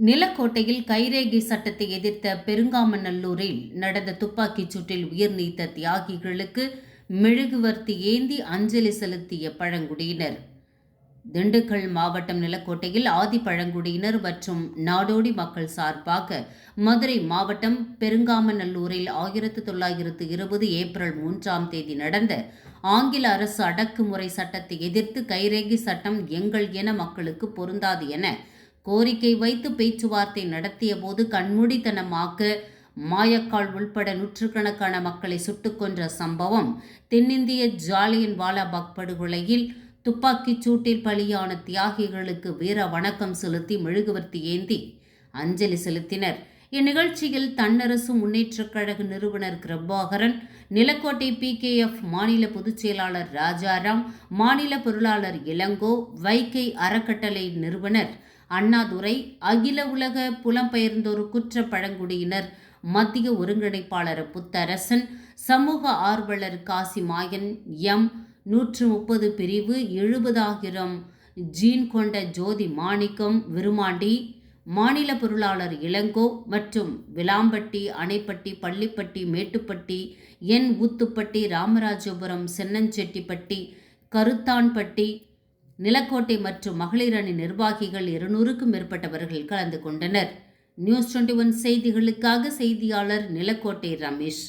நிலக்கோட்டையில் கைரேகை சட்டத்தை எதிர்த்த பெருங்காமநல்லூரில் நடந்த துப்பாக்கிச் சூட்டில் உயிர் நீத்த தியாகிகளுக்கு மெழுகுவர்த்தி ஏந்தி அஞ்சலி செலுத்திய பழங்குடியினர். திண்டுக்கல் மாவட்டம் நிலக்கோட்டையில் ஆதி பழங்குடியினர் மற்றும் நாடோடி மக்கள் சார்பாக மதுரை மாவட்டம் பெருங்காமநல்லூரில் 1920 ஏப்ரல் 3ஆம் தேதி நடந்த ஆங்கில அரசு அடக்குமுறை சட்டத்தை எதிர்த்து கைரேகை சட்டம் எங்கள் இன மக்களுக்கு பொருந்தாது என கோரிக்கை வைத்து பேச்சுவார்த்தை நடத்திய போது கண்மூடித்தனமாக மாயக்கால் உள்பட நூற்றுக்கணக்கான மக்களை சுட்டுக் கொன்ற சம்பவம் தென்னிந்திய ஜாலியன் வாலாபாக் படுகொலையில் துப்பாக்கிச் சூட்டில் பலியான தியாகிகளுக்கு வீர வணக்கம் செலுத்தி மெழுகுவர்த்தி ஏந்தி அஞ்சலி செலுத்தினர். இந்நிகழ்ச்சியில் தன்னரசு முன்னேற்றக் கழக நிறுவனர் கிருபாகரன், நிலக்கோட்டை PKF மாநில பொதுச் செயலாளர் ராஜாராம், மாநில பொருளாளர் இளங்கோ, வைகை அறக்கட்டளை நிறுவனர் அண்ணாதுரை, அகில உலக புலம்பெயர்ந்தோர் குற்ற பழங்குடியினர் மத்திய ஒருங்கிணைப்பாளர் புத்தரசன், சமூக ஆர்வலர் காசிமாயன், 130 பிரிவு 70,000 ஜீன் கொண்ட ஜோதி மாணிக்கம் விருமாண்டி, மாநில பொருளாளர் இளங்கோ மற்றும் விளாம்பட்டி, அணைப்பட்டி, பள்ளிப்பட்டி, மேட்டுப்பட்டி, ஊத்துப்பட்டி, ராமராஜபுரம், சென்னஞ்செட்டிப்பட்டி, கருத்தான்பட்டி, நிலக்கோட்டை மற்றும் மகளிர் அணி நிர்வாகிகள் 200க்கும் மேற்பட்டவர்கள் கலந்து கொண்டனர். நியூஸ் 21 செய்திகளுக்காக செய்தியாளர் நிலக்கோட்டை ரமேஷ்.